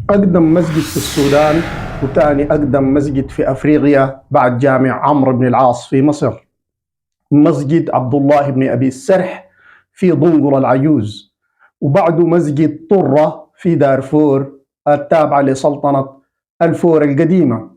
أقدم مسجد في السودان وثاني أقدم مسجد في أفريقيا بعد جامع عمرو بن العاص في مصر، مسجد عبد الله بن أبي السرح في ضنقر العجوز، وبعده مسجد طرة في دارفور التابعة لسلطنة الفور القديمة.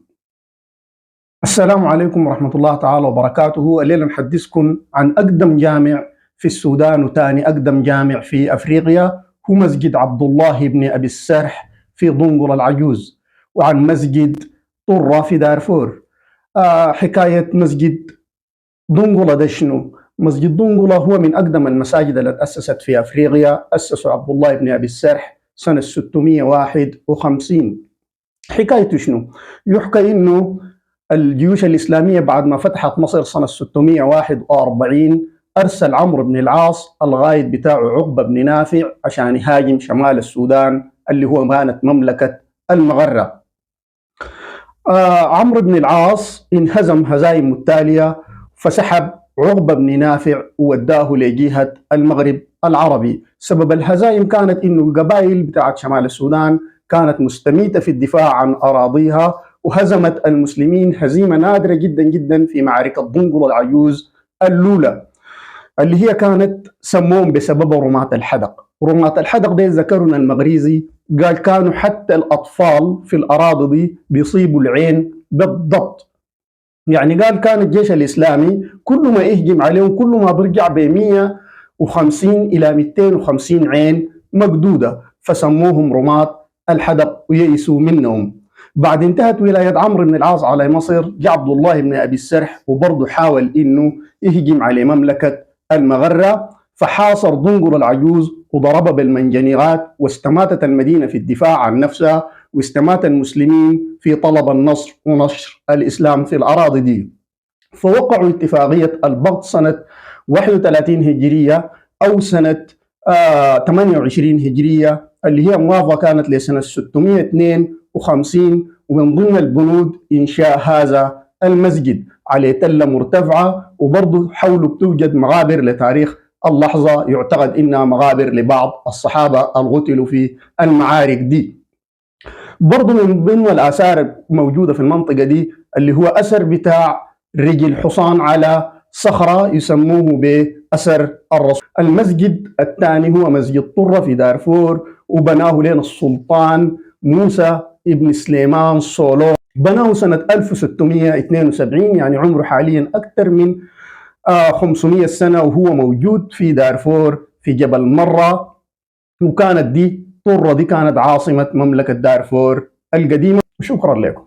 السلام عليكم ورحمة الله تعالى وبركاته. الليلة نحدثكم عن أقدم جامع في السودان وثاني أقدم جامع في أفريقيا، هو مسجد عبد الله بن أبي السرح في ضنقر العجوز، وعن مسجد طرة في دارفور. حكاية مسجد ضنقلة ده شنو؟ مسجد ضنقلة هو من أقدم المساجد التي تأسست في أفريقيا، أسسه عبد الله بن أبي السرح سنة 651. حكايته شنو؟ يحكى إنه الجيوش الإسلامية بعد ما فتحت مصر سنة 641 أرسل عمرو بن العاص الغايد بتاعه عقبة بن نافع عشان يهاجم شمال السودان اللي هو كانت مملكة المغرة. عمرو بن العاص انهزم هزائم متتالية، فسحب عقبة بن نافع ووداه لجهة المغرب العربي. سبب الهزائم كانت إنه القبائل بتاعت شمال السودان كانت مستميتة في الدفاع عن أراضيها، وهزمت المسلمين هزيمة نادرة جدا جدا في معركة ضنقر العجوز الأولى، اللي هي كانت سموهم بسبب رماة الحدق. رماة الحدق دي ذكرنا المغريزي قال كانوا حتى الأطفال في الأراضي دي بيصيبوا العين بالضبط. يعني قال كان الجيش الإسلامي كل ما يهجم عليهم كل ما بيرجع ب 150 إلى 250 عين مقدودة، فسموهم رماة الحدق ويئسوا منهم. بعد انتهت ولاية عمرو بن العاص على مصر، جاء عبد الله بن أبي السرح وبرضه حاول إنه يهجم على مملكة المغرة، فحاصر ضنقر العجوز وضرب بالمنجنيقات، واستماتت المدينة في الدفاع عن نفسها، واستمات المسلمين في طلب النصر ونشر الإسلام في الأراضي دي. فوقعوا اتفاقية البغض سنة 31 هجرية أو سنة 28 هجرية، اللي هي موافقة كانت لسنة 652، ومن ضمن البنود إنشاء هذا المسجد على تلة مرتفعة، وبرضه حوله بتوجد مغابر لتاريخ اللحظة يعتقد إنها مغابر لبعض الصحابة القتلوا في المعارك دي. برضه من ضمن الآثار موجودة في المنطقة دي اللي هو أثر بتاع رجل حصان على صخرة يسموه بأثر الرسول. المسجد الثاني هو مسجد طرة في دارفور، وبناه لنا السلطان موسى ابن سليمان صولون، بناه سنة 1672، يعني عمره حاليا أكثر من 500 سنة، وهو موجود في دارفور في جبل مرة. وكانت دي طرة دي كانت عاصمة مملكة دارفور القديمة. شكرا لكم.